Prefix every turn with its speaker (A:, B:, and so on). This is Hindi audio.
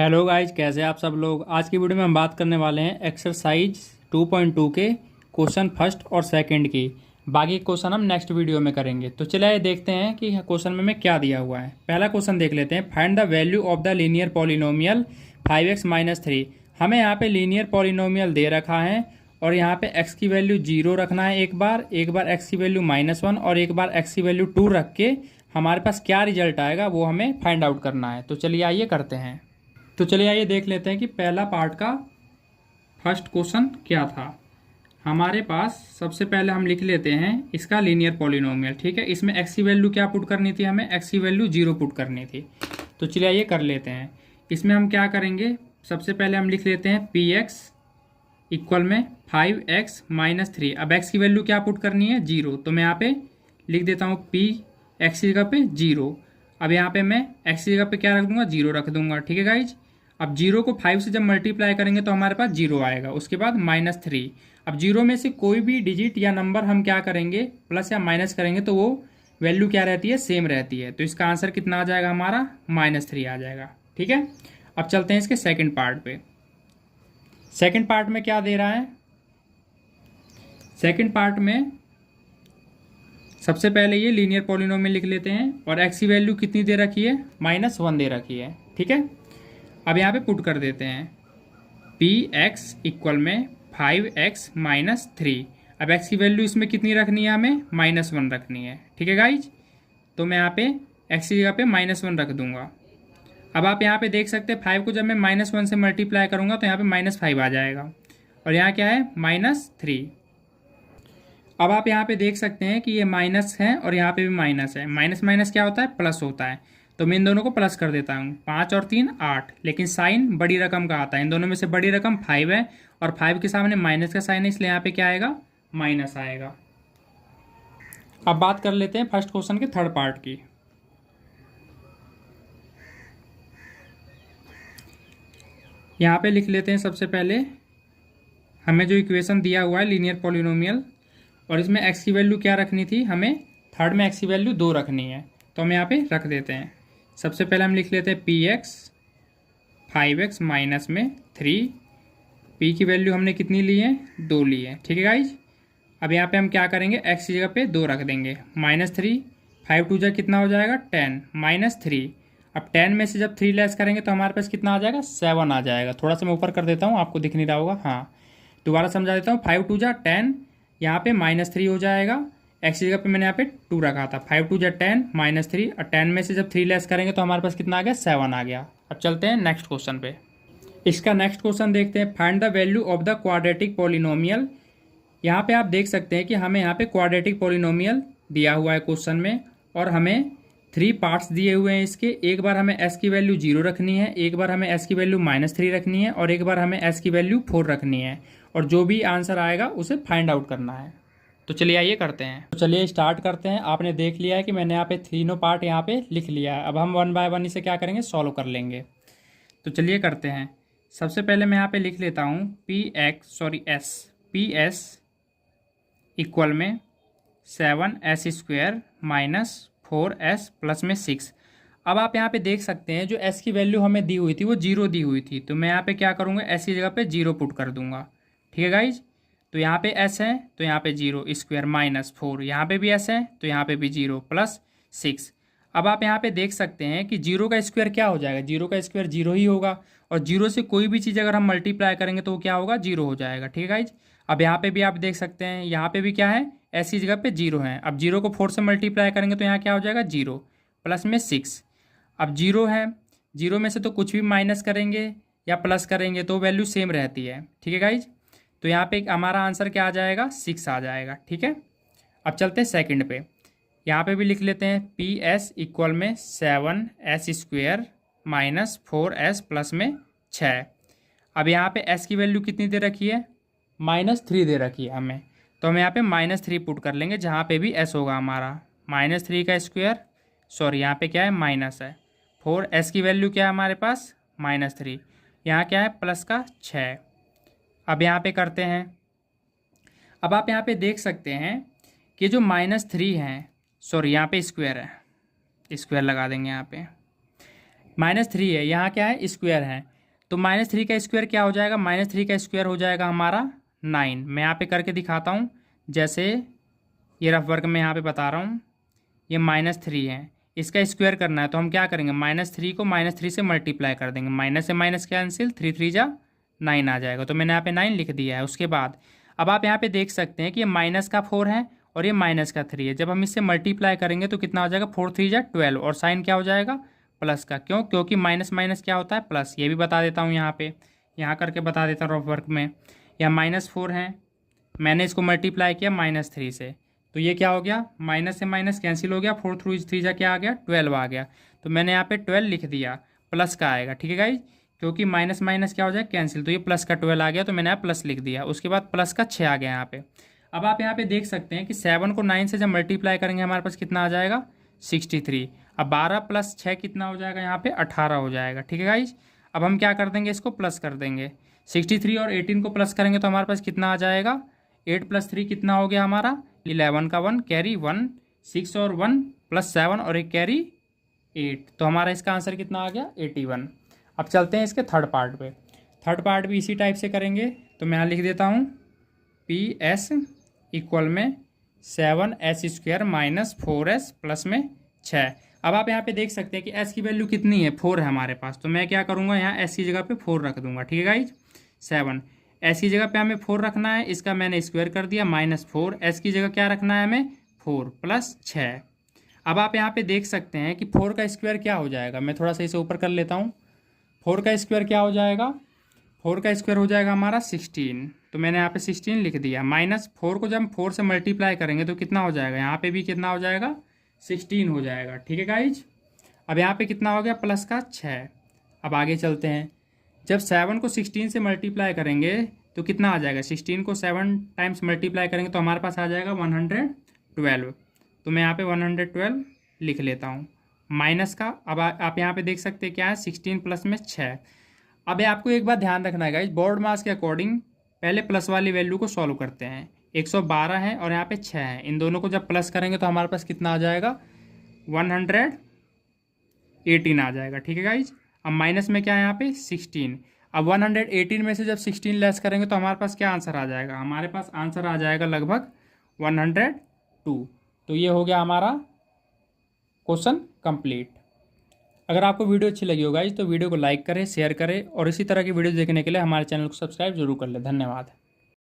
A: हेलो गाइज, कैसे हैं आप सब लोग। आज की वीडियो में हम बात करने वाले हैं एक्सरसाइज 2.2 के क्वेश्चन फर्स्ट और सेकंड की। बाकी क्वेश्चन हम नेक्स्ट वीडियो में करेंगे। तो चलिए देखते हैं कि क्वेश्चन में क्या दिया हुआ है। पहला क्वेश्चन देख लेते हैं। Find the value of the linear polynomial 5x-3। हमें यहाँ पे लीनियर पॉलिनोमियल दे रखा है और यहाँ पे x की वैल्यू 0 रखना है एक बार x की वैल्यू -1 और एक बार x की वैल्यू 2 रख के हमारे पास क्या रिजल्ट आएगा वो हमें फाइंड आउट करना है। तो चलिए आइए करते हैं। तो चलिए आइए देख लेते हैं कि पहला पार्ट का फर्स्ट क्वेश्चन क्या था। हमारे पास सबसे पहले हम लिख लेते हैं इसका लीनियर पॉलिनोमियल। ठीक है, इसमें x की वैल्यू क्या पुट करनी थी, हमें x की वैल्यू 0 पुट करनी थी। तो चलिए आइए कर लेते हैं। इसमें हम क्या करेंगे, सबसे पहले हम लिख लेते हैं px इक्वल में 5x-3। अब x की वैल्यू क्या पुट करनी है, 0। तो मैं यहाँ पे लिख देता हूँ p x की जगह पे 0। अब यहाँ पे मैं x की जगह पे क्या रख दूंगा, 0 रख दूंगा। ठीक है गाइज। अब 0 को 5 से जब मल्टीप्लाई करेंगे तो हमारे पास 0 आएगा। उसके बाद -3। अब 0 में से कोई भी डिजिट या नंबर हम क्या करेंगे, प्लस या माइनस करेंगे तो वो वैल्यू क्या रहती है, सेम रहती है। तो इसका आंसर कितना आ जाएगा हमारा, -3 आ जाएगा। ठीक है, अब चलते हैं इसके सेकेंड पार्ट पे। सेकेंड पार्ट में क्या दे रहा है, सेकेंड पार्ट में सबसे पहले ये लीनियर पॉलिनोमियल लिख लेते हैं और x की वैल्यू कितनी दे रखी है, -1 दे रखी है। ठीक है, अब यहाँ पे पुट कर देते हैं px इक्वल में 5x-3। अब x की वैल्यू इसमें कितनी रखनी है, हमें -1 रखनी है। ठीक है गाइज, तो मैं यहाँ पे x की जगह पे -1 रख दूंगा। अब आप यहाँ पे देख सकते हैं 5 को जब मैं -1 से मल्टीप्लाई करूंगा तो यहाँ पे -5 आ जाएगा और यहाँ क्या है, -3। अब आप यहाँ पे देख सकते हैं कि ये माइनस है और यहाँ पे भी माइनस है। माइनस माइनस क्या होता है, प्लस होता है। तो मैं इन दोनों को प्लस कर देता हूँ। 5 और 3 8, लेकिन साइन बड़ी रकम का आता है। इन दोनों में से बड़ी रकम 5 है और 5 के सामने माइनस का साइन है, इसलिए यहाँ पे क्या आएगा, माइनस आएगा। अब बात कर लेते हैं फर्स्ट क्वेश्चन के थर्ड पार्ट की। यहाँ पे लिख लेते हैं सबसे पहले हमें जो इक्वेशन दिया हुआ है लीनियर पॉलिनोमियल, और इसमें x की वैल्यू क्या रखनी थी, हमें थर्ड में x की वैल्यू 2 रखनी है। तो हम यहाँ पे रख देते हैं। सबसे पहले हम लिख लेते हैं px 5x-3। p की वैल्यू हमने कितनी ली है, 2 ली है। ठीक है गाइज, अब यहाँ पे हम क्या करेंगे, x की जगह पे 2 रख देंगे। -3, 5 2 जा कितना हो जाएगा, 10, -3। अब 10 में से जब 3 लेस करेंगे तो हमारे पास कितना आ जाएगा, 7 आ जाएगा। थोड़ा सा मैं ऊपर कर देता हूँ, आपको दिख नहीं रहा होगा। हाँ, दोबारा समझा देता हूँ। 5 2 जा 10, यहाँ पे -3 हो जाएगा। x की जगह पे मैंने यहाँ पे 2 रखा था। 5 2 जा 10, -3 और 10 में से जब 3 लेस करेंगे तो हमारे पास कितना आ गया, 7 आ गया। अब चलते हैं नेक्स्ट क्वेश्चन पे। इसका नेक्स्ट क्वेश्चन देखते हैं। Find the value of the quadratic polynomial. यहाँ पे आप देख सकते हैं कि हमें यहाँ पे क्वाड्रेटिक पॉलिनोमियल दिया हुआ है क्वेश्चन में और हमें 3 पार्ट्स दिए हुए हैं इसके। एक बार हमें s की वैल्यू 0 रखनी है, एक बार हमें s की वैल्यू -3 रखनी है और एक बार हमें s की वैल्यू 4 रखनी है। और जो भी आंसर आएगा उसे फाइंड आउट करना है। तो चलिए आइए करते हैं। तो चलिए स्टार्ट करते हैं। आपने देख लिया है कि मैंने यहाँ पे तीनों पार्ट यहाँ पे लिख लिया है। अब हम 1 बाय 1 इसे क्या करेंगे, सॉल्व कर लेंगे। तो चलिए करते हैं। सबसे पहले मैं यहाँ पे लिख लेता हूँ PS इक्वल में 7s² -4s प्लस में 6। अब आप यहाँ पे देख सकते हैं जो s की वैल्यू हमें दी हुई थी वो 0 दी हुई थी। तो मैं यहाँ पे क्या करूँगा, s की जगह पे 0 पुट कर दूंगा। ठीक है गाइज, तो यहाँ पे s है तो यहाँ पे 0 स्क्वायर -4, यहाँ पे भी s है तो यहाँ पे भी 0 प्लस 6। अब आप यहाँ पे देख सकते हैं कि 0 का स्क्वायर क्या हो जाएगा, 0 का स्क्वायर 0 ही होगा और 0 से कोई भी चीज़ अगर हम मल्टीप्लाई करेंगे तो वो क्या होगा, 0 हो जाएगा। ठीक है गाइज, अब यहाँ पे भी आप देख सकते हैं, यहाँ पे भी क्या है, ऐसी जगह पे 0 है। अब 0 को 4 से मल्टीप्लाई करेंगे तो यहाँ क्या हो जाएगा, 0 प्लस में 6। अब 0 है, 0 में से तो कुछ भी माइनस करेंगे या प्लस करेंगे तो वैल्यू सेम रहती है। ठीक है गाइज, तो यहाँ पे हमारा आंसर क्या आ जाएगा, 6 आ जाएगा। ठीक है, अब चलते हैं सेकंड पे। यहाँ पे भी लिख लेते हैं PS इक्वल में 7s² -4s प्लस में 6। अब यहाँ पे s की वैल्यू कितनी दे रखी है, -3 दे रखी है हमें। तो हम यहाँ पे -3 पुट कर लेंगे जहाँ पे भी s होगा हमारा। -3 का स्क्वायर, सॉरी यहाँ पे क्या है, माइनस है। 4s की वैल्यू क्या है हमारे पास, -3। यहाँ क्या है, प्लस का 6। अब यहाँ पे करते हैं। अब आप यहाँ पे देख सकते हैं कि जो -3 है, सॉरी यहाँ पे स्क्वायर है, स्क्वायर लगा देंगे यहाँ पे। -3 है, यहाँ क्या है स्क्वायर है, तो -3 का स्क्वायर क्या हो जाएगा, -3 का स्क्वायर हो जाएगा हमारा 9। मैं यहाँ पे करके दिखाता हूँ, जैसे ये रफ वर्क में यहाँ पे बता रहा हूँ, ये -3 है, इसका स्क्वायर करना है तो हम क्या करेंगे, -3 को -3 से मल्टीप्लाई कर देंगे, माइनस से माइनस कैंसिल, 3 3 जा 9 आ जाएगा, तो मैंने यहाँ पे 9 लिख दिया है। उसके बाद अब आप यहाँ पे देख सकते हैं कि ये माइनस का 4 है और ये माइनस का 3 है, जब हम इससे मल्टीप्लाई करेंगे तो कितना हो जाएगा, 4 3 जा 12, और साइन क्या हो जाएगा, प्लस का। क्यों, क्योंकि माइनस माइनस क्या होता है, प्लस। ये भी बता देता हूँ यहाँ पे, यहाँ करके बता देता हूँ रफ वर्क में। यहाँ -4 है, मैंने इसको मल्टीप्लाई किया -3 से, तो ये क्या हो गया, माइनस से माइनस कैंसिल हो गया, 4 3 जा क्या आ गया, 12 आ गया, तो मैंने यहाँ पे 12 लिख दिया, प्लस का आएगा, ठीक है गाइज, क्योंकि माइनस माइनस क्या हो जाए कैंसिल, तो ये प्लस का 12 आ गया, तो मैंने यहाँ प्लस लिख दिया। उसके बाद प्लस का 6 आ गया यहाँ पे। अब आप यहाँ पे देख सकते हैं कि 7 को 9 से जब मल्टीप्लाई करेंगे हमारे पास कितना आ जाएगा, 63। अब 12 + 6 कितना हो जाएगा, यहाँ पे 18 हो जाएगा, ठीक है गाइज। अब हम क्या कर देंगे, इसको प्लस कर देंगे, 63 और 18 को प्लस करेंगे तो हमारे पास कितना आ जाएगा, 8 + 3 कितना हो गया हमारा, 11 का 1 कैरी 1, 6 और 1 + 7 और एक कैरी 8, तो हमारा इसका आंसर कितना आ गया, 81। अब चलते हैं इसके थर्ड पार्ट पे। थर्ड पार्ट भी इसी टाइप से करेंगे, तो मैं यहाँ लिख देता हूँ PS इक्वल में 7s² - 4s प्लस में 6। अब आप यहाँ पे देख सकते हैं कि s की वैल्यू कितनी है, 4 है हमारे पास, तो मैं क्या करूँगा, यहाँ s की जगह पे 4 रख दूंगा, ठीक है गाइज। 7 s की जगह पे हमें 4 रखना है, इसका मैंने स्क्वायर कर दिया, -4, s की जगह क्या रखना है हमें, 4 + 6। अब आप यहाँ पे देख सकते हैं कि 4 का स्क्वायर क्या हो जाएगा, मैं थोड़ा सा इसे ऊपर कर लेता हूँ। 4 का स्क्वायर क्या हो जाएगा, 4 का स्क्वायर हो जाएगा हमारा 16, तो मैंने यहाँ पे 16 लिख दिया। -4 को जब हम 4 से मल्टीप्लाई करेंगे तो कितना हो जाएगा, यहाँ पे भी कितना हो जाएगा, 16 हो जाएगा, ठीक है गाइज। अब यहाँ पे कितना हो गया, प्लस का 6। अब आगे चलते हैं, जब 7 को 16 से मल्टीप्लाई करेंगे तो कितना आ जाएगा, 16 को 7 टाइम्स मल्टीप्लाई करेंगे तो हमारे पास आ जाएगा 112, तो मैं यहाँ पे 112 लिख लेता हूँ, माइनस का। अब आप यहाँ पे देख सकते हैं क्या है, 16 प्लस में 6। अब आपको एक बात ध्यान रखना है गाइज, बोर्ड मास के अकॉर्डिंग पहले प्लस वाली वैल्यू को सॉल्व करते हैं। 112 है और यहाँ पे 6 है, इन दोनों को जब प्लस करेंगे तो हमारे पास कितना आ जाएगा, 118 आ जाएगा, ठीक है गाइज। अब माइनस में क्या है यहाँ पे 16, अब 118 में से जब 16 लेस करेंगे तो हमारे पास क्या आंसर आ जाएगा, हमारे पास आंसर आ जाएगा लगभग 102। तो ये हो गया हमारा क्वेश्चन कंप्लीट। अगर आपको वीडियो अच्छी लगी हो गाइज तो वीडियो को लाइक करें, शेयर करें, और इसी तरह की वीडियो देखने के लिए हमारे चैनल को सब्सक्राइब जरूर कर लें। धन्यवाद।